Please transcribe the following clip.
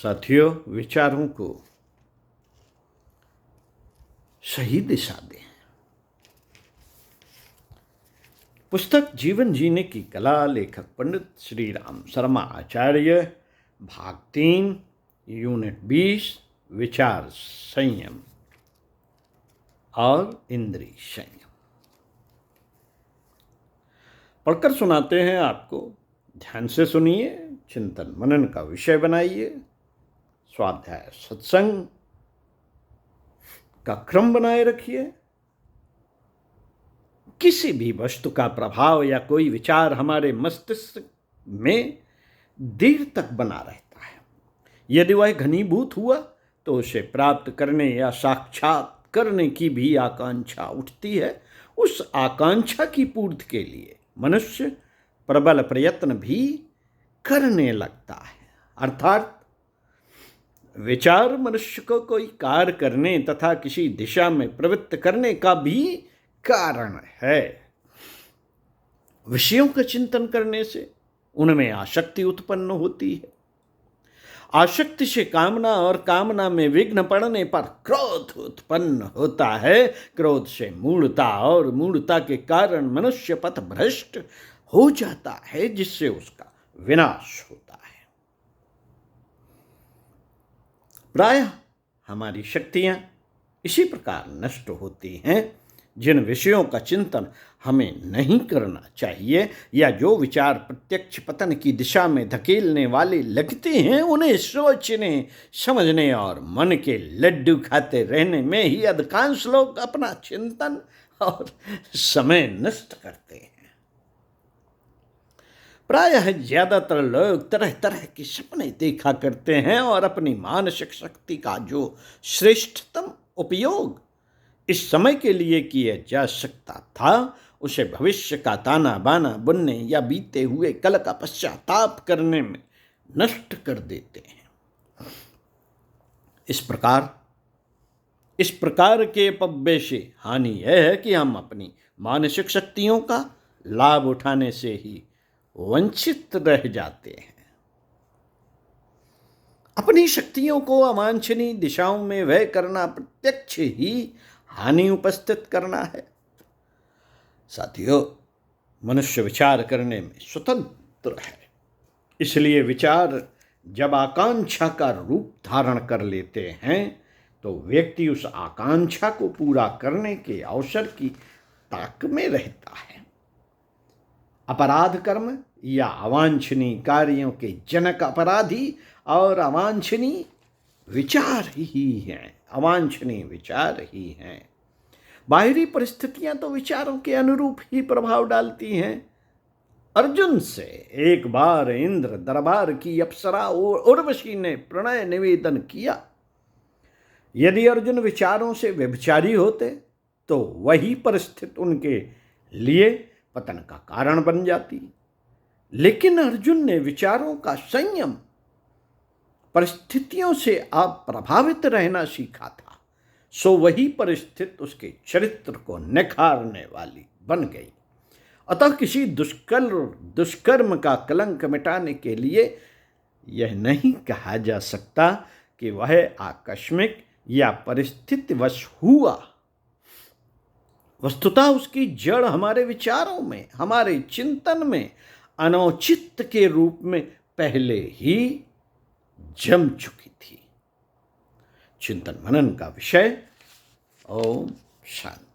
साथियों, विचारों को सही दिशा दें। पुस्तक जीवन जीने की कला, लेखक पंडित श्री राम शर्मा आचार्य, भाग 3, यूनिट 20, विचार संयम और इंद्रिय संयम। पढ़कर सुनाते हैं आपको, ध्यान से सुनिए, चिंतन मनन का विषय बनाइए, स्वाध्याय सत्संग का क्रम बनाए रखिए। किसी भी वस्तु का प्रभाव या कोई विचार हमारे मस्तिष्क में देर तक बना रहता है। यदि वह घनीभूत हुआ तो उसे प्राप्त करने या साक्षात करने की भी आकांक्षा उठती है। उस आकांक्षा की पूर्ति के लिए मनुष्य प्रबल प्रयत्न भी करने लगता है। अर्थात विचार मनुष्य को कोई कार्य करने तथा किसी दिशा में प्रवृत्त करने का भी कारण है। विषयों का चिंतन करने से उनमें आसक्ति उत्पन्न होती है। आसक्ति से कामना और कामना में विघ्न पड़ने पर क्रोध उत्पन्न होता है। क्रोध से मूढ़ता और मूढ़ता के कारण मनुष्य पथ भ्रष्ट हो जाता है, जिससे उसका विनाश होता है। प्रायः हमारी शक्तियां इसी प्रकार नष्ट होती हैं। जिन विषयों का चिंतन हमें नहीं करना चाहिए या जो विचार प्रत्यक्ष पतन की दिशा में धकेलने वाले लगते हैं, उन्हें सोचने समझने और मन के लड्डू खाते रहने में ही अधिकांश लोग अपना चिंतन और समय नष्ट करते हैं। प्रायः ज्यादातर लोग तरह तरह के सपने देखा करते हैं और अपनी मानसिक शक्ति का जो श्रेष्ठतम उपयोग इस समय के लिए किया जा सकता था, उसे भविष्य का ताना बाना बुनने या बीते हुए कल का पश्चाताप करने में नष्ट कर देते हैं। इस प्रकार के अपव्यय से हानि यह है कि हम अपनी मानसिक शक्तियों का लाभ उठाने से ही वंचित रह जाते हैं। अपनी शक्तियों को अवांछनीय दिशाओं में व्यय करना प्रत्यक्ष ही हानि उपस्थित करना है। साथियों, मनुष्य विचार करने में स्वतंत्र है। इसलिए विचार जब आकांक्षा का रूप धारण कर लेते हैं तो व्यक्ति उस आकांक्षा को पूरा करने के अवसर की ताक में रहता है। अपराध कर्म या अवांछनीय कार्यों के जनक अपराधी और अवांछनीय विचार ही हैं। बाहरी परिस्थितियां तो विचारों के अनुरूप ही प्रभाव डालती हैं। अर्जुन से एक बार इंद्र दरबार की अप्सरा उर्वशी ने प्रणय निवेदन किया। यदि अर्जुन विचारों से व्यभिचारी होते तो वही परिस्थिति उनके लिए पतन का कारण बन जाती। लेकिन अर्जुन ने विचारों का संयम, परिस्थितियों से आप प्रभावित रहना सीखा था, सो वही परिस्थिति उसके चरित्र को निखारने वाली बन गई। अतः किसी दुष्कर्म का कलंक मिटाने के लिए यह नहीं कहा जा सकता कि वह आकस्मिक या परिस्थितिवश हुआ। वस्तुतः उसकी जड़ हमारे विचारों में, हमारे चिंतन में अनौचित्य के रूप में पहले ही जम चुकी थी। चिंतन मनन का विषय। ओम शांति।